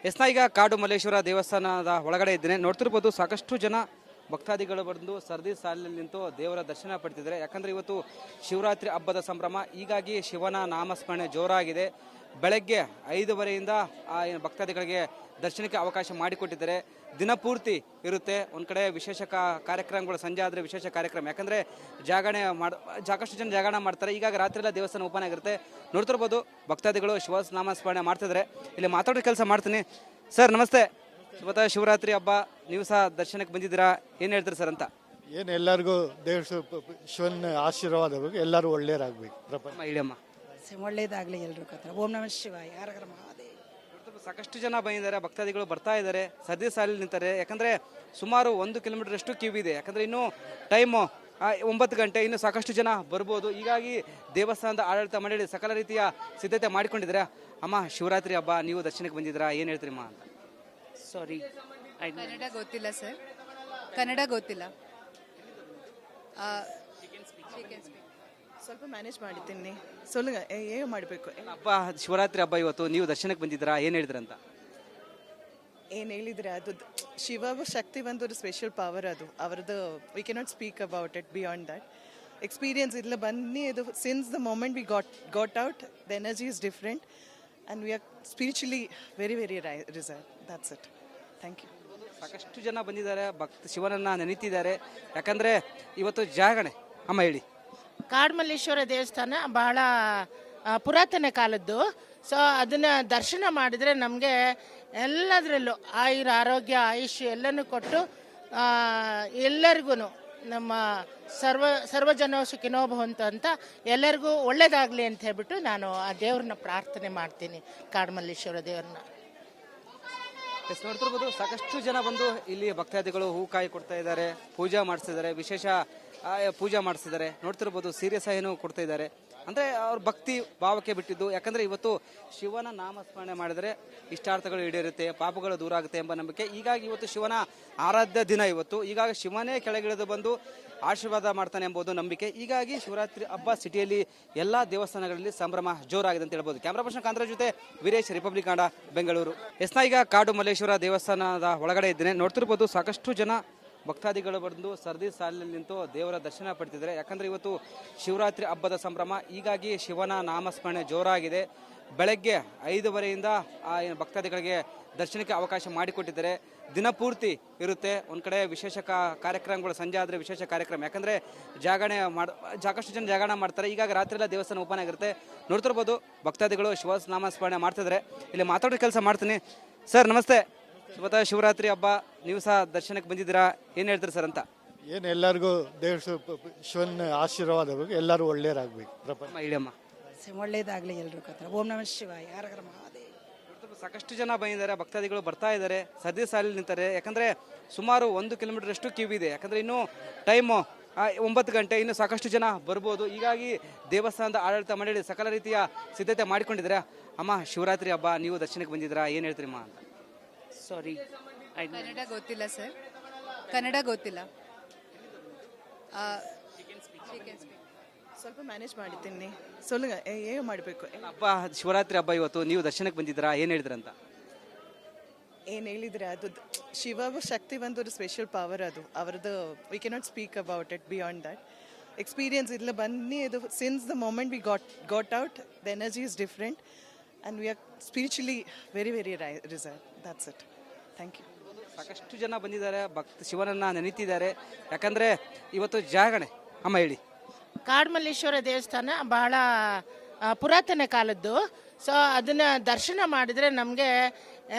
ಈಗ ಕಾಡು ಮಲ್ಲೇಶ್ವರ ದೇವಸ್ಥಾನದ ಒಳಗಡೆ ಇದ್ದೇನೆ. ನೋಡ್ತಿರ್ಬೋದು ಸಾಕಷ್ಟು ಜನ ಭಕ್ತಾದಿಗಳು ಬಂದು ಸರದಿ ಸಾಲಿನಲ್ಲಿ ನಿಂತು ದೇವರ ದರ್ಶನ ಪಡ್ತಿದ್ದಾರೆ. ಯಾಕಂದ್ರೆ ಇವತ್ತು ಶಿವರಾತ್ರಿ ಹಬ್ಬದ ಸಂಭ್ರಮ, ಹೀಗಾಗಿ ಶಿವನ ನಾಮಸ್ಮರಣೆ ಜೋರಾಗಿದೆ. ಬೆಳಗ್ಗೆ 5:30ಯಿಂದ ಭಕ್ತಾದಿಗಳಿಗೆ ದರ್ಶನಕ್ಕೆ ಅವಕಾಶ ಮಾಡಿಕೊಟ್ಟಿದ್ದಾರೆ. ದಿನಪೂರ್ತಿ ಇರುತ್ತೆ. ಒಂದು ಕಡೆ ವಿಶೇಷ ಕಾರ್ಯಕ್ರಮಗಳು, ಸಂಜೆ ಆದರೆ ವಿಶೇಷ ಕಾರ್ಯಕ್ರಮ. ಯಾಕಂದರೆ ಸಾಕಷ್ಟು ಜನ ಜಾಗರಣೆ ಮಾಡ್ತಾರೆ. ಹೀಗಾಗಿ ರಾತ್ರಿ ಎಲ್ಲ ದೇವಸ್ಥಾನ ಓಪನ್ ಆಗಿರುತ್ತೆ. ನೋಡ್ತಿರ್ಬೋದು ಭಕ್ತಾದಿಗಳು ಶಿವನಾಮಸ್ಮರಣೆ ಮಾಡ್ತಿದ್ದಾರೆ. ಇಲ್ಲಿ ಮಾತಾಡೋ ಕೆಲಸ ಮಾಡ್ತೀನಿ. ಸರ್ ನಮಸ್ತೆ. ಇವತ್ತು ಶಿವರಾತ್ರಿ ಹಬ್ಬ, ನೀವು ಸಹ ದರ್ಶನಕ್ಕೆ ಬಂದಿದ್ದೀರಾ, ಏನು ಹೇಳ್ತೀರಿ ಸರ್ ಅಂತ? ಏನು ಎಲ್ಲರಿಗೂ ದೇವ್ರ ಶಿವನ ಆಶೀರ್ವಾದಬೇಕು, ಎಲ್ಲರೂ ಒಳ್ಳೆಯರಾಗಬೇಕು. ಇಳಿಯಮ್ಮ, ಒಳ್ಳೇದಾಗಲಿ ಎಲ್ರೂ ಕತ್ರ. ಓಂ ನಮಃ ಶಿವಾಯ, ಹರ ಹರ ಮಹಾದೇವ. ಸಾಕಷ್ಟು ಜನ ಬಂದಿದ್ದಾರೆ, ಭಕ್ತಾದಿಗಳು ಬರ್ತಾ ಇದ್ದಾರೆ, ಸದ್ಯ ಸಾಲಿನಲ್ಲಿ ನಿಂತಾರೆ. ಯಾಕಂದರೆ ಸುಮಾರು 1 ಕಿಲೋಮೀಟರ್ ಅಷ್ಟು ಕ್ಯೂ ಇದೆ. ಯಾಕಂದರೆ ಇನ್ನೂ ಟೈಮು 9 ಗಂಟೆ, ಇನ್ನು ಸಾಕಷ್ಟು ಜನ ಬರ್ಬೋದು. ಹೀಗಾಗಿ ದೇವಸ್ಥಾನದ ಆಡಳಿತ ಮಂಡಳಿ ಸಕಲ ರೀತಿಯ ಸಿದ್ಧತೆ ಮಾಡಿಕೊಂಡಿದ್ದಾರೆ. ಅಮ್ಮ, ಶಿವರಾತ್ರಿ ಹಬ್ಬ, ನೀವು ದರ್ಶನಕ್ಕೆ ಬಂದಿದ್ದೀರಾ, ಏನು ಹೇಳ್ತೀರಿಮ್ಮ ಅಂತ? ಸಾರಿ, ಕನ್ನಡ ಗೊತ್ತಿಲ್ಲ ಸರ್, ಕನ್ನಡ ಗೊತ್ತಿಲ್ಲ. ಸ್ವಲ್ಪ ಮ್ಯಾನೇಜ್ ಮಾಡಿದ್ದೀನಿ. ಸೊಲ್ಲುಗ ಏನು ಮಾಡಬೇಕು? ಹಬ್ಬ, ಶಿವರಾತ್ರಿ ಹಬ್ಬ ಇವತ್ತು, ನೀವು ದರ್ಶನಕ್ಕೆ ಬಂದಿದ್ದೀರಾ, ಏನು ಹೇಳಿದ್ರಂತ? ಏನು ಹೇಳಿದ್ರೆ ಅದು ಶಿವ ಶಕ್ತಿ ಒಂದು ಸ್ಪೆಷಲ್ ಪವರ್, ಅದು ಅವರದ್ದು. We cannot speak about it beyond that. Experience ಇಲ್ಲ ಬನ್ನಿ. ಅದು since the moment we got out, the energy is different and we are spiritually very very reserve. That's it. Thank you. ಸಾಕಷ್ಟು ಜನ ಬಂದಿದ್ದಾರೆ, ಶಿವನನ್ನ ನೆನೀತಿದ್ದಾರೆ. ಯಾಕಂದರೆ ಇವತ್ತು ಜಾಗರಣೆ. ಅಮ್ಮ ಹೇಳಿ. ಕಾಡುಮಲ್ಲೇಶ್ವರ ದೇವಸ್ಥಾನ ಬಹಳ ಪುರಾತನ ಕಾಲದ್ದು. ಸೊ ಅದನ್ನು ದರ್ಶನ ಮಾಡಿದರೆ ನಮಗೆ ಎಲ್ಲದರಲ್ಲೂ ಆಯುರ, ಆರೋಗ್ಯ, ಆಯುಷ್ ಎಲ್ಲನೂ ಕೊಟ್ಟು ಎಲ್ಲರಿಗೂ ನಮ್ಮ ಸರ್ವಜನೋ ಸುಖಿನೋ ಭವಂತು ಅಂತ ಎಲ್ಲರಿಗೂ ಒಳ್ಳೇದಾಗಲಿ ಅಂತ ಹೇಳ್ಬಿಟ್ಟು ನಾನು ಆ ದೇವ್ರನ್ನ ಪ್ರಾರ್ಥನೆ ಮಾಡ್ತೀನಿ, ಕಾಡುಮಲ್ಲೇಶ್ವರ ದೇವ್ರನ್ನ. ನೋಡ್ತಿರ್ಬೋದು ಸಾಕಷ್ಟು ಜನ ಬಂದು ಇಲ್ಲಿ ಭಕ್ತಾದಿಗಳು ಹೂ ಕಾಯಿ ಕೊಡ್ತಾ ಇದ್ದಾರೆ, ಪೂಜೆ ಮಾಡಿಸ್ತಿದ್ದಾರೆ, ವಿಶೇಷ ಪೂಜೆ ಮಾಡಿಸ್ತಿದ್ದಾರೆ. ನೋಡ್ತಿರ್ಬೋದು ಸೀರಿಯಸ್ ಏನು ಕೊಡ್ತಾ ಇದ್ದಾರೆ. ಅಂದರೆ ಅವ್ರ ಭಕ್ತಿ ಭಾವಕ್ಕೆ ಬಿಟ್ಟಿದ್ದು. ಯಾಕಂದರೆ ಇವತ್ತು ಶಿವನ ನಾಮಸ್ಮರಣೆ ಮಾಡಿದರೆ ಇಷ್ಟಾರ್ಥಗಳು ಈಡೇರುತ್ತೆ, ಪಾಪಗಳು ದೂರ ಆಗುತ್ತೆ ಎಂಬ ನಂಬಿಕೆ. ಹೀಗಾಗಿ ಇವತ್ತು ಶಿವನ ಆರಾಧ್ಯ ದಿನ ಇವತ್ತು. ಹೀಗಾಗಿ ಶಿವನೇ ಕೆಳಗಿಳಿದು ಬಂದು ಆಶೀರ್ವಾದ ಮಾಡ್ತಾನೆ ಎಂಬುದು ನಂಬಿಕೆ. ಹೀಗಾಗಿ ಶಿವರಾತ್ರಿ ಹಬ್ಬ ಸಿಟಿಯಲ್ಲಿ ಎಲ್ಲ ದೇವಸ್ಥಾನಗಳಲ್ಲಿ ಸಂಭ್ರಮ ಜೋರಾಗಿದೆ ಅಂತ ಹೇಳ್ಬೋದು. ಕ್ಯಾಮ್ರಾ ಪರ್ಸನ್ ಕಾಂತರ ಜೊತೆ ವೀರೇಶ್, ರಿಪಬ್ಲಿಕ್ ಕನ್ನಡ, ಬೆಂಗಳೂರು. ಈಗ ಕಾಡು ಮಲ್ಲೇಶ್ವರ ದೇವಸ್ಥಾನದ ಒಳಗಡೆ ಇದ್ದೇನೆ. ನೋಡ್ತಿರ್ಬೋದು ಸಾಕಷ್ಟು ಜನ ಭಕ್ತಾದಿಗಳು ಬಂದು ಸರದಿ ಸಾಲಿನಲ್ಲಿ ನಿಂತು ದೇವರ ದರ್ಶನ ಪಡ್ತಿದ್ದಾರೆ. ಯಾಕಂದರೆ ಇವತ್ತು ಶಿವರಾತ್ರಿ ಹಬ್ಬದ ಸಂಭ್ರಮ, ಹೀಗಾಗಿ ಶಿವನ ನಾಮಸ್ಮರಣೆ ಜೋರಾಗಿದೆ. ಬೆಳಗ್ಗೆ 5:30ಯಿಂದ ಭಕ್ತಾದಿಗಳಿಗೆ ದರ್ಶನಕ್ಕೆ ಅವಕಾಶ ಮಾಡಿಕೊಟ್ಟಿದ್ದಾರೆ. ದಿನಪೂರ್ತಿ ಇರುತ್ತೆ. ಒಂದು ಕಡೆ ವಿಶೇಷ ಕಾರ್ಯಕ್ರಮಗಳು, ಸಂಜೆ ಆದರೆ ವಿಶೇಷ ಕಾರ್ಯಕ್ರಮ. ಯಾಕಂದರೆ ಸಾಕಷ್ಟು ಜನ ಜಾಗರಣೆ ಮಾಡ್ತಾರೆ. ಹೀಗಾಗಿ ರಾತ್ರಿ ಎಲ್ಲ ದೇವಸ್ಥಾನ ಓಪನ್ ಆಗಿರುತ್ತೆ. ನೋಡ್ತಿರ್ಬೋದು ಭಕ್ತಾದಿಗಳು ಶಿವನಾಮಸ್ಮರಣೆ ಮಾಡ್ತಿದ್ದಾರೆ. ಇಲ್ಲಿ ಮಾತಾಡೋ ಕೆಲಸ ಮಾಡ್ತೀನಿ. ಸರ್ ನಮಸ್ತೆ. ಇವತ್ತು ಶಿವರಾತ್ರಿ ಹಬ್ಬ, ನೀವು ಸಹ ದರ್ಶನಕ್ಕೆ ಬಂದಿದ್ದೀರಾ, ಏನು ಹೇಳ್ತೀರಿ ಸರ್ ಅಂತ? ಏನು ಎಲ್ಲರಿಗೂ ದೇವ್ರ ಶಿವನ ಆಶೀರ್ವಾದಬೇಕು, ಎಲ್ಲರೂ ಒಳ್ಳೆಯರಾಗಬೇಕು. ಇಳಿಯಮ್ಮ, ಒಳ್ಳೇದಾಗಲಿ ಎಲ್ರೂ ಕತ್ರ. ಓಂ ನಮಃ ಶಿವಾಯ, ಹರ ಹರ ಮಹಾದೇವ. ಸಾಕಷ್ಟು ಜನ ಬಂದಿದ್ದಾರೆ, ಭಕ್ತಾದಿಗಳು ಬರ್ತಾ ಇದ್ದಾರೆ, ಸದ್ಯ ಸಾಲಿನಲ್ಲಿ ನಿಂತಾರೆ. ಯಾಕಂದರೆ ಸುಮಾರು 1 ಕಿಲೋಮೀಟರ್ ಅಷ್ಟು ಕ್ಯೂ ಇದೆ. ಯಾಕಂದರೆ ಇನ್ನೂ ಟೈಮು 9 ಗಂಟೆ, ಇನ್ನು ಸಾಕಷ್ಟು ಜನ ಬರ್ಬೋದು. ಹೀಗಾಗಿ ದೇವಸ್ಥಾನದ ಆಡಳಿತ ಮಂಡಳಿ ಸಕಲ ರೀತಿಯ ಸಿದ್ಧತೆ ಮಾಡಿಕೊಂಡಿದ್ದಾರೆ. ಅಮ್ಮ, ಶಿವರಾತ್ರಿ ಹಬ್ಬ, ನೀವು ದರ್ಶನಕ್ಕೆ ಬಂದಿದ್ದೀರಾ, ಏನು ಹೇಳ್ತೀರಿಮ್ಮ ಅಂತ? ಸಾರಿ, ಕನ್ನಡ ಗೊತ್ತಿಲ್ಲ ಸರ್, ಕನ್ನಡ ಗೊತ್ತಿಲ್ಲ. ಸ್ವಲ್ಪ ಮ್ಯಾನೇಜ್ ಮಾಡಿದ್ದೀನಿ. ಸೊಲ್ಲುಗ ಏನು ಮಾಡಬೇಕು? ಹಬ್ಬ, ಶಿವರಾತ್ರಿ ಹಬ್ಬ ಇವತ್ತು, ನೀವು ದರ್ಶನಕ್ಕೆ ಬಂದಿದ್ದೀರಾ, ಏನು ಹೇಳಿದ್ರಂತ? ಏನು ಹೇಳಿದ್ರೆ ಅದು ಶಿವ ಶಕ್ತಿ ಒಂದು ಸ್ಪೆಷಲ್ ಪವರ್, ಅದು ಅವರದ್ದು. We cannot speak about it beyond that. Experience ಇಲ್ಲ ಬನ್ನಿ. ಅದು since the moment we got out, the energy is different and we are spiritually very very reserve. That's it. Thank you. ಸಾಕಷ್ಟು ಜನ ಬಂದಿದ್ದಾರೆ, ಶಿವನನ್ನ ನೆನೀತಿದ್ದಾರೆ. ಯಾಕಂದರೆ ಇವತ್ತು ಜಾಗರಣೆ. ಅಮ್ಮ ಹೇಳಿ. ಕಾಡುಮಲ್ಲೇಶ್ವರ ದೇವಸ್ಥಾನ ಬಹಳ ಪುರಾತನ ಕಾಲದ್ದು. ಸೊ ಅದನ್ನು ದರ್ಶನ ಮಾಡಿದರೆ ನಮಗೆ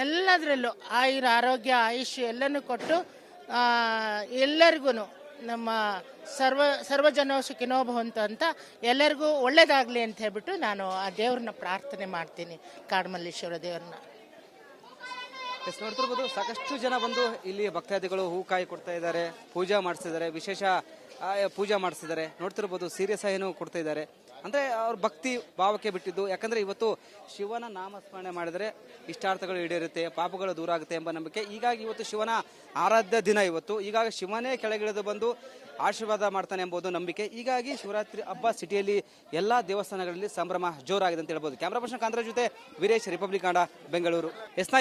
ಎಲ್ಲದರಲ್ಲೂ ಆಯುರ, ಆರೋಗ್ಯ, ಆಯುಷ್ ಎಲ್ಲನೂ ಕೊಟ್ಟು ಎಲ್ಲರಿಗೂ ನಮ್ಮ ಸರ್ವಜನೋ ಸುಖಿನೋ ಭವಂತು ಅಂತ ಎಲ್ಲರಿಗೂ ಒಳ್ಳೇದಾಗಲಿ ಅಂತ ಹೇಳ್ಬಿಟ್ಟು ನಾನು ಆ ದೇವ್ರನ್ನ ಪ್ರಾರ್ಥನೆ ಮಾಡ್ತೀನಿ, ಕಾಡುಮಲ್ಲೇಶ್ವರ ದೇವ್ರನ್ನ. ನೋಡ್ತಿರ್ಬೋದು ಸಾಕಷ್ಟು ಜನ ಬಂದು ಇಲ್ಲಿ ಭಕ್ತಾದಿಗಳು ಹೂ ಕಾಯಿ ಕೊಡ್ತಾ ಇದ್ದಾರೆ, ಪೂಜೆ ಮಾಡಿಸ್ತಿದ್ದಾರೆ, ವಿಶೇಷ ಪೂಜೆ ಮಾಡಿಸ್ತಿದ್ದಾರೆ. ನೋಡ್ತಿರ್ಬೋದು ಸೀರಿಯಸ್ ಏನು ಕೊಡ್ತಾ ಇದ್ದಾರೆ. ಅಂದ್ರೆ ಅವ್ರ ಭಕ್ತಿ ಭಾವಕ್ಕೆ ಬಿಟ್ಟಿದ್ದು. ಯಾಕಂದ್ರೆ ಇವತ್ತು ಶಿವನ ನಾಮಸ್ಮರಣೆ ಮಾಡಿದ್ರೆ ಇಷ್ಟಾರ್ಥಗಳು ಈಡೇರುತ್ತೆ, ಪಾಪಗಳು ದೂರ ಆಗುತ್ತೆ ಎಂಬ ನಂಬಿಕೆ. ಹೀಗಾಗಿ ಇವತ್ತು ಶಿವನ ಆರಾಧ್ಯ ದಿನ ಇವತ್ತು. ಹೀಗಾಗಿ ಶಿವನೇ ಕೆಳಗಿಳಿದು ಬಂದು ಆಶೀರ್ವಾದ ಮಾಡ್ತಾನೆ ಎಂಬುದು ನಂಬಿಕೆ. ಹೀಗಾಗಿ ಶಿವರಾತ್ರಿ ಹಬ್ಬ ಸಿಟಿಯಲ್ಲಿ ಎಲ್ಲಾ ದೇವಸ್ಥಾನಗಳಲ್ಲಿ ಸಂಭ್ರಮ ಜೋರಾಗಿದೆ ಅಂತ ಹೇಳ್ಬೋದು. ಕ್ಯಾಮ್ರಾ ಪರ್ಸನ್ ಕಾಂತರಾಜ್ ಜೊತೆ ವೀರೇಶ್, ರಿಪಬ್ಲಿಕ್ ಕನ್ನಡ, ಬೆಂಗಳೂರು.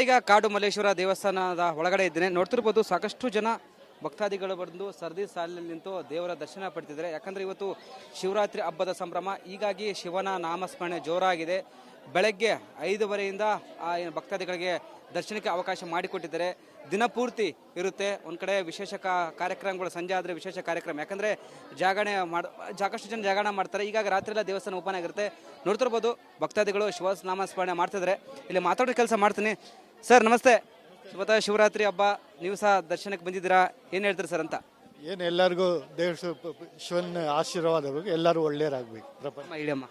ಈಗ ಕಾಡು ಮಲ್ಲೇಶ್ವರ ದೇವಸ್ಥಾನದ ಒಳಗಡೆ ಇದ್ದೇನೆ. ನೋಡ್ತಿರ್ಬೋದು ಸಾಕಷ್ಟು ಜನ ಭಕ್ತಾದಿಗಳು ಬಂದು ಸರದಿ ಸಾಲಿನಲ್ಲಿ ನಿಂತು ದೇವರ ದರ್ಶನ ಪಡ್ತಿದ್ದಾರೆ. ಯಾಕಂದ್ರೆ ಇವತ್ತು ಶಿವರಾತ್ರಿ ಹಬ್ಬದ ಸಂಭ್ರಮ. ಹೀಗಾಗಿ ಶಿವನ ನಾಮಸ್ಮರಣೆ ಜೋರಾಗಿದೆ. ಬೆಳಗ್ಗೆ 5:30ಯಿಂದ ಭಕ್ತಾದಿಗಳಿಗೆ ದರ್ಶನಕ್ಕೆ ಅವಕಾಶ ಮಾಡಿಕೊಟ್ಟಿದ್ದಾರೆ. ದಿನಪೂರ್ತಿ ಇರುತ್ತೆ. ಒಂದ್ ಕಡೆ ವಿಶೇಷ ಕಾರ್ಯಕ್ರಮಗಳು, ಸಂಜೆ ಆದರೆ ವಿಶೇಷ ಕಾರ್ಯಕ್ರಮ. ಯಾಕಂದ್ರೆ ಸಾಕಷ್ಟು ಜನ ಜಾಗರಣೆ ಮಾಡ್ತಾರೆ. ಹೀಗಾಗಿ ರಾತ್ರಿ ಎಲ್ಲ ದೇವಸ್ಥಾನ ಓಪನ್ ಆಗಿರುತ್ತೆ. ನೋಡ್ತಿರ್ಬೋದು ಭಕ್ತಾದಿಗಳು ಶಿವ ನಾಮಸ್ಮರಣೆ ಮಾಡ್ತಿದ್ದಾರೆ. ಇಲ್ಲಿ ಮಾತಾಡೋ ಕೆಲಸ ಮಾಡ್ತೀನಿ. ಸರ್ ನಮಸ್ತೆ. ಇವತ್ತು ಶಿವರಾತ್ರಿ ಹಬ್ಬ, ನೀವು ಸಹ ದರ್ಶನಕ್ಕೆ ಬಂದಿದ್ದೀರಾ, ಏನ್ ಹೇಳ್ತೀರಿ ಸರ್ ಅಂತ? ಏನು ಎಲ್ಲರಿಗೂ ದೇವ್ರ ಶಿವನ ಆಶೀರ್ವಾದಬೇಕು, ಎಲ್ಲರೂ ಒಳ್ಳೆಯರಾಗಬೇಕು. ಪ್ರಪಂಚ ಇಳಿಯಮ್ಮ.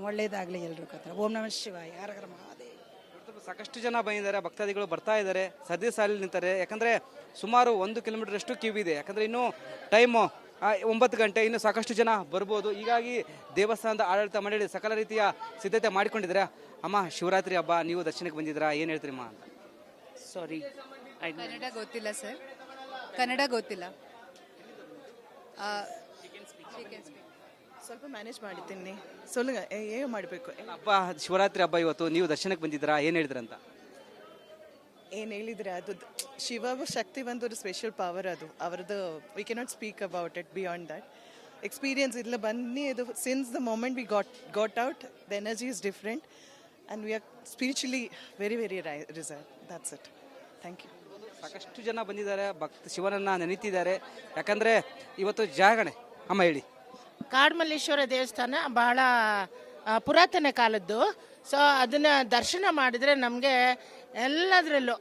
ಒಳ್ಳೇದಾಗ್ಲಿ ಎಲ್ರು ಕತ್ರ. ಓಂ ನಮಃ ಶಿವಾಯ, ಹರಹರ ಮಹಾದೇವ. ಸಾಕಷ್ಟು ಜನ ಬಂದಿದ್ದಾರೆ, ಭಕ್ತಾದಿಗಳು ಬರ್ತಾ ಇದ್ದಾರೆ, ಸರದಿ ಸಾಲಿ ನಿಂತಾರೆ. ಯಾಕಂದ್ರೆ ಸುಮಾರು 1 ಕಿಲೋಮೀಟರ್ ಅಷ್ಟು ಕ್ಯೂ ಇದೆ. ಯಾಕಂದ್ರೆ ಇನ್ನು ಟೈಮು 9 ಗಂಟೆ, ಇನ್ನು ಸಾಕಷ್ಟು ಜನ ಬರ್ಬೋದು. ಹೀಗಾಗಿ ದೇವಸ್ಥಾನದ ಆಡಳಿತ ಮಂಡಳಿ ಸಕಲ ರೀತಿಯ ಸಿದ್ಧತೆ ಮಾಡಿಕೊಂಡಿದ್ದಾರೆ. ಅಮ್ಮ, ಶಿವರಾತ್ರಿ ಹಬ್ಬ, ನೀವು ದರ್ಶನಕ್ಕೆ ಬಂದಿದ್ದೀರಾ, ಏನ್ ಹೇಳ್ತೀರಿಮ್ಮ ಅಂತ? ಸಾರಿ, ಕನ್ನಡ ಗೊತ್ತಿಲ್ಲ ಸರ್, ಕನ್ನಡ ಗೊತ್ತಿಲ್ಲ. ಸ್ವಲ್ಪ ಮ್ಯಾನೇಜ್ ಮಾಡಿದ್ದೀನಿ. ಸೊಲ್ಲುಗ ಏನು ಮಾಡಬೇಕು? ಹಬ್ಬ ಶಿವರಾತ್ರಿ ಹಬ್ಬ ಇವತ್ತು, ನೀವು ದರ್ಶನಕ್ಕೆ ಬಂದಿದ್ದೀರಾ, ಏನ್ ಹೇಳಿದ್ರಂತ? ಏನು ಹೇಳಿದ್ರೆ ಅದು ಶಿವ ಶಕ್ತಿ ಒಂದು ಸ್ಪೆಷಲ್ ಪವರ್ ಅದು ಅವರದ್ದು. We cannot speak about it beyond that. Experience ಇಲ್ಲ ಬನ್ನಿ. ಅದು since the moment we got out, the energy is different and we are spiritually very reserve. That's it. Thank you. ಸಾಕಷ್ಟು ಜನ ಬಂದಿದ್ದಾರೆ, ಶಿವನನ್ನ ನೆನೀತಿದ್ದಾರೆ. ಯಾಕಂದ್ರೆ ಇವತ್ತು ಜಾಗರಣೆ. ಅಮ್ಮ ಹೇಳಿ. ಕಾಡ್ಮಲ್ಲೇಶ್ವರ ದೇವಸ್ಥಾನ ಬಹಳ ಪುರಾತನ ಕಾಲದ್ದು. ಸೊ ಅದನ್ನ ದರ್ಶನ ಮಾಡಿದ್ರೆ ನಮಗೆ ಎಲ್ಲದರಲ್ಲೂ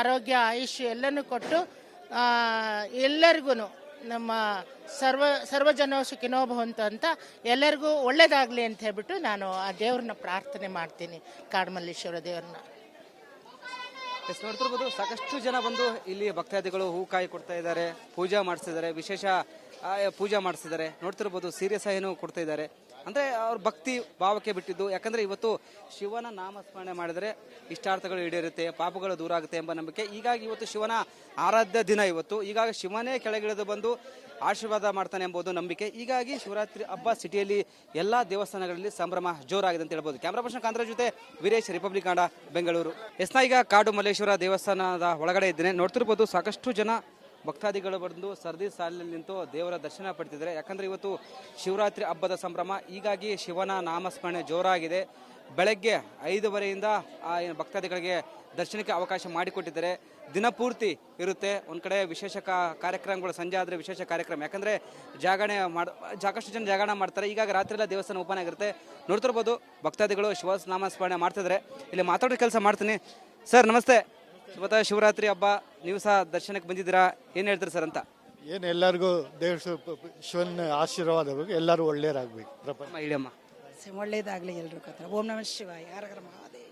ಆರೋಗ್ಯ ಆಯುಷ್ಯ ಎಲ್ಲನೂ ಕೊಟ್ಟು ಎಲ್ಲರಿಗೂ ನಮ್ಮ ಸರ್ವಜನ ಸುಖಿನೋ ಭವಂತು ಅಂತ ಎಲ್ಲರಿಗೂ ಒಳ್ಳೇದಾಗಲಿ ಅಂತ ಹೇಳ್ಬಿಟ್ಟು ನಾನು ಆ ದೇವ್ರನ್ನ ಪ್ರಾರ್ಥನೆ ಮಾಡ್ತೀನಿ, ಕಾಡ್ಮಲ್ಲೇಶ್ವರ ದೇವ್ರನ್ನ. ನೋಡ್ತಿರ್ಬೋದು ಸಾಕಷ್ಟು ಜನ ಬಂದು ಇಲ್ಲಿ ಭಕ್ತಾದಿಗಳು ಹೂ ಕಾಯಿ ಕೊಡ್ತಾ ಇದ್ದಾರೆ, ಪೂಜಾ ಮಾಡಿಸ್ತಿದ್ದಾರೆ, ವಿಶೇಷ ಪೂಜಾ ಮಾಡಿಸ್ತಿದ್ದಾರೆ. ನೋಡ್ತಿರ್ಬೋದು ಸೀರಿಯಸ್ ಏನು ಕೊಡ್ತಾ ಇದ್ದಾರೆ. ಅಂದ್ರೆ ಅವ್ರ ಭಕ್ತಿ ಭಾವಕ್ಕೆ ಬಿಟ್ಟಿದ್ದು. ಯಾಕಂದ್ರೆ ಇವತ್ತು ಶಿವನ ನಾಮಸ್ಮರಣೆ ಮಾಡಿದ್ರೆ ಇಷ್ಟಾರ್ಥಗಳು ಈಡೇರುತ್ತೆ, ಪಾಪಗಳು ದೂರ ಆಗುತ್ತೆ ಎಂಬ ನಂಬಿಕೆ. ಹೀಗಾಗಿ ಇವತ್ತು ಶಿವನ ಆರಾಧ್ಯ ದಿನ ಇವತ್ತು. ಹೀಗಾಗಿ ಶಿವನೇ ಕೆಳಗಿಳಿದು ಬಂದು ಆಶೀರ್ವಾದ ಮಾಡ್ತಾನೆ ಎಂಬುದು ನಂಬಿಕೆ. ಹೀಗಾಗಿ ಶಿವರಾತ್ರಿ ಹಬ್ಬ ಸಿಟಿಯಲ್ಲಿ ಎಲ್ಲಾ ದೇವಸ್ಥಾನಗಳಲ್ಲಿ ಸಂಭ್ರಮ ಜೋರಾಗಿದೆ ಅಂತ ಹೇಳ್ಬೋದು. ಕ್ಯಾಮ್ರಾ ಪರ್ಸನ್ ಕಾಂತರಾಜ್ ಜೊತೆ ವೀರೇಶ್, ರಿಪಬ್ಲಿಕ್ ಕನ್ನಡ, ಬೆಂಗಳೂರು. ಈಗ ಕಾಡು ಮಲ್ಲೇಶ್ವರ ದೇವಸ್ಥಾನದ ಒಳಗಡೆ ಇದ್ದೇನೆ. ನೋಡ್ತಿರ್ಬೋದು ಸಾಕಷ್ಟು ಜನ ಭಕ್ತಾದಿಗಳು ಬಂದು ಸರದಿ ಸಾಲಿನಲ್ಲಿ ನಿಂತು ದೇವರ ದರ್ಶನ ಪಡ್ತಿದ್ದಾರೆ. ಯಾಕಂದ್ರೆ ಇವತ್ತು ಶಿವರಾತ್ರಿ ಹಬ್ಬದ ಸಂಭ್ರಮ. ಹೀಗಾಗಿ ಶಿವನ ನಾಮಸ್ಮರಣೆ ಜೋರಾಗಿದೆ. ಬೆಳಗ್ಗೆ 5:30ಯಿಂದ ಭಕ್ತಾದಿಗಳಿಗೆ ದರ್ಶನಕ್ಕೆ ಅವಕಾಶ ಮಾಡಿಕೊಟ್ಟಿದ್ದಾರೆ. ದಿನಪೂರ್ತಿ ಇರುತ್ತೆ. ಒಂದ್ ಕಡೆ ವಿಶೇಷ ಕಾರ್ಯಕ್ರಮಗಳು, ಸಂಜೆ ಆದರೆ ವಿಶೇಷ ಕಾರ್ಯಕ್ರಮ. ಯಾಕಂದ್ರೆ ಸಾಕಷ್ಟು ಜನ ಜಾಗರಣೆ ಮಾಡ್ತಾರೆ. ಹೀಗಾಗಿ ರಾತ್ರಿ ಎಲ್ಲ ದೇವಸ್ಥಾನ ಓಪನ್ ಆಗಿರುತ್ತೆ. ನೋಡ್ತಿರ್ಬೋದು ಭಕ್ತಾದಿಗಳು ಶಿವ ನಾಮಸ್ಮರಣೆ ಮಾಡ್ತಿದ್ದಾರೆ. ಇಲ್ಲಿ ಮಾತಾಡೋ ಕೆಲಸ ಮಾಡ್ತೀನಿ. ಸರ್ ನಮಸ್ತೆ. ಇವತ್ತು ಶಿವರಾತ್ರಿ ಹಬ್ಬ, ನೀವು ಸಹ ದರ್ಶನಕ್ಕೆ ಬಂದಿದ್ದೀರಾ, ಏನ್ ಹೇಳ್ತೀರಿ ಸರ್ ಅಂತ? ಏನು ಎಲ್ಲರಿಗೂ ದೇವ್ರ ಶಿವನ ಆಶೀರ್ವಾದಬೇಕು, ಎಲ್ಲರೂ ಒಳ್ಳೆಯರಾಗಬೇಕು. ಪ್ರಪಂಚ ಇಳಿಯಮ್ಮ. ಒಳ್ಳೇದಾಗ್ಲಿ ಎಲ್ರು ಕತ್ರ. ಓಂ ನಮಃ ಶಿವಾಯ, ಹರಹರ ಮಹಾದೇವ.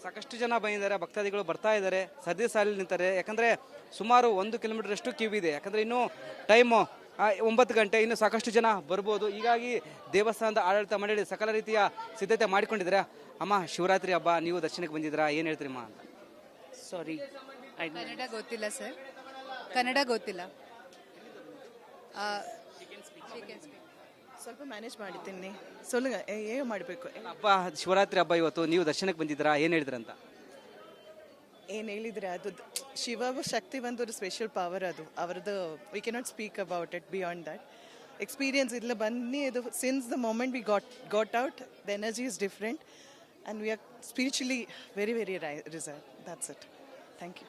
ಸಾಕಷ್ಟು ಜನ ಬಂದಿದ್ದಾರೆ, ಭಕ್ತಾದಿಗಳು ಬರ್ತಾ ಇದ್ದಾರೆ, ಸರದಿ ಸಾಲಿ ನಿಂತಾರೆ. ಯಾಕಂದ್ರೆ ಸುಮಾರು 1 ಕಿಲೋಮೀಟರ್ ಅಷ್ಟು ಕ್ಯೂ ಇದೆ. ಯಾಕಂದ್ರೆ ಇನ್ನು ಟೈಮು 9 ಗಂಟೆ, ಇನ್ನು ಸಾಕಷ್ಟು ಜನ ಬರ್ಬೋದು. ಹೀಗಾಗಿ ದೇವಸ್ಥಾನದ ಆಡಳಿತ ಮಂಡಳಿ ಸಕಲ ರೀತಿಯ ಸಿದ್ಧತೆ ಮಾಡಿಕೊಂಡಿದ್ದಾರೆ. ಅಮ್ಮ, ಶಿವರಾತ್ರಿ ಹಬ್ಬ, ನೀವು ದರ್ಶನಕ್ಕೆ ಬಂದಿದ್ದೀರಾ, ಏನ್ ಹೇಳ್ತೀರಿಮ್ಮ ಅಂತ? ಸಾರಿ, ಕನ್ನಡ ಗೊತ್ತಿಲ್ಲ ಸರ್, ಕನ್ನಡ ಗೊತ್ತಿಲ್ಲ. ಸ್ವಲ್ಪ ಮ್ಯಾನೇಜ್ ಮಾಡಿದ್ದೀನಿ. ಸೊಲ್ಲುಗ ಏನು ಮಾಡಬೇಕು? ಹಬ್ಬ ಶಿವರಾತ್ರಿ ಹಬ್ಬ ಇವತ್ತು, ನೀವು ದರ್ಶನಕ್ಕೆ ಬಂದಿದ್ದೀರಾ, ಏನ್ ಹೇಳಿದ್ರಂತ? ಏನು ಹೇಳಿದ್ರೆ ಅದು ಶಿವ ಶಕ್ತಿ ಒಂದು ಸ್ಪೆಷಲ್ ಪವರ್ ಅದು ಅವರದ್ದು. We cannot speak about it beyond that. Experience ಇಲ್ಲ ಬನ್ನಿ. ಅದು since the moment we got out, the energy is different and we are spiritually very reserve. That's it. Thank you.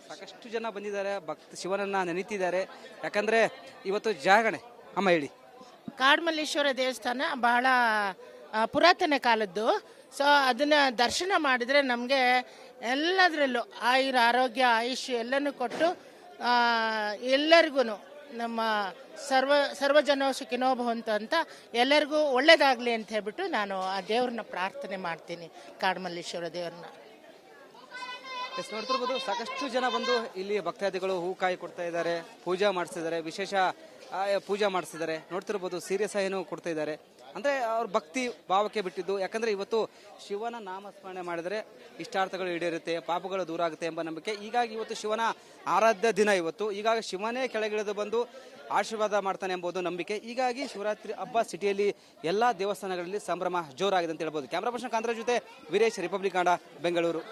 ಸಾಕಷ್ಟು ಜನ ಬಂದಿದ್ದಾರೆ, ಶಿವನನ್ನ ನೆನೀತಿದ್ದಾರೆ. ಯಾಕಂದ್ರೆ ಇವತ್ತು ಜಾಗರಣೆ. ಅಮ್ಮ ಹೇಳಿ. ಕಾಡ್ಮಲ್ಲೇಶ್ವರ ದೇವಸ್ಥಾನ ಬಹಳ ಪುರಾತನ ಕಾಲದ್ದು. ಸೊ ಅದನ್ನ ದರ್ಶನ ಮಾಡಿದ್ರೆ ನಮಗೆ ಎಲ್ಲದರಲ್ಲೂ ಆರೋಗ್ಯ ಆಯುಷ್ಯ ಎಲ್ಲನೂ ಕೊಟ್ಟು ಎಲ್ಲರಿಗೂ ನಮ್ಮ ಸರ್ವಜನ ಸುಖಿನೋ ಭವಂತು ಅಂತ ಎಲ್ಲರಿಗೂ ಒಳ್ಳೇದಾಗಲಿ ಅಂತ ಹೇಳ್ಬಿಟ್ಟು ನಾನು ಆ ದೇವ್ರನ್ನ ಪ್ರಾರ್ಥನೆ ಮಾಡ್ತೀನಿ, ಕಾಡ್ಮಲ್ಲೇಶ್ವರ ದೇವ್ರನ್ನ. ನೋಡ್ತಿರ್ಬೋದು ಸಾಕಷ್ಟು ಜನ ಬಂದು ಇಲ್ಲಿ ಭಕ್ತಾದಿಗಳು ಹೂ ಕಾಯಿ ಕೊಡ್ತಾ ಇದ್ದಾರೆ, ಪೂಜಾ ಮಾಡಿಸ್ತಿದ್ದಾರೆ, ವಿಶೇಷ ಪೂಜಾ ಮಾಡಿಸ್ತಿದ್ದಾರೆ. ನೋಡ್ತಿರ್ಬೋದು ಸೀರಿಯಸ್ ಏನು ಕೊಡ್ತಾ ಇದ್ದಾರೆ. ಅಂದ್ರೆ ಅವ್ರ ಭಕ್ತಿ ಭಾವಕ್ಕೆ ಬಿಟ್ಟಿದ್ದು. ಯಾಕಂದ್ರೆ ಇವತ್ತು ಶಿವನ ನಾಮಸ್ಮರಣೆ ಮಾಡಿದರೆ ಇಷ್ಟಾರ್ಥಗಳು ಈಡೇರುತ್ತೆ, ಪಾಪಗಳು ದೂರ ಆಗುತ್ತೆ ಎಂಬ ನಂಬಿಕೆ. ಹೀಗಾಗಿ ಇವತ್ತು ಶಿವನ ಆರಾಧ್ಯ ದಿನ ಇವತ್ತು. ಹೀಗಾಗಿ ಶಿವನೇ ಕೆಳಗಿಳಿದು ಬಂದು ಆಶೀರ್ವಾದ ಮಾಡ್ತಾನೆ ಎಂಬುದು ನಂಬಿಕೆ. ಹೀಗಾಗಿ ಶಿವರಾತ್ರಿ ಹಬ್ಬ ಸಿಟಿಯಲ್ಲಿ ಎಲ್ಲಾ ದೇವಸ್ಥಾನಗಳಲ್ಲಿ ಸಂಭ್ರಮ ಜೋರಾಗಿದೆ ಅಂತ ಹೇಳ್ಬೋದು. ಕ್ಯಾಮ್ರಾ ಪರ್ಸನ್ ಕಾಂತರಾಜ್ ಜೊತೆ ವೀರೇಶ್, ರಿಪಬ್ಲಿಕ್ ಕನ್ನಡ, ಬೆಂಗಳೂರು.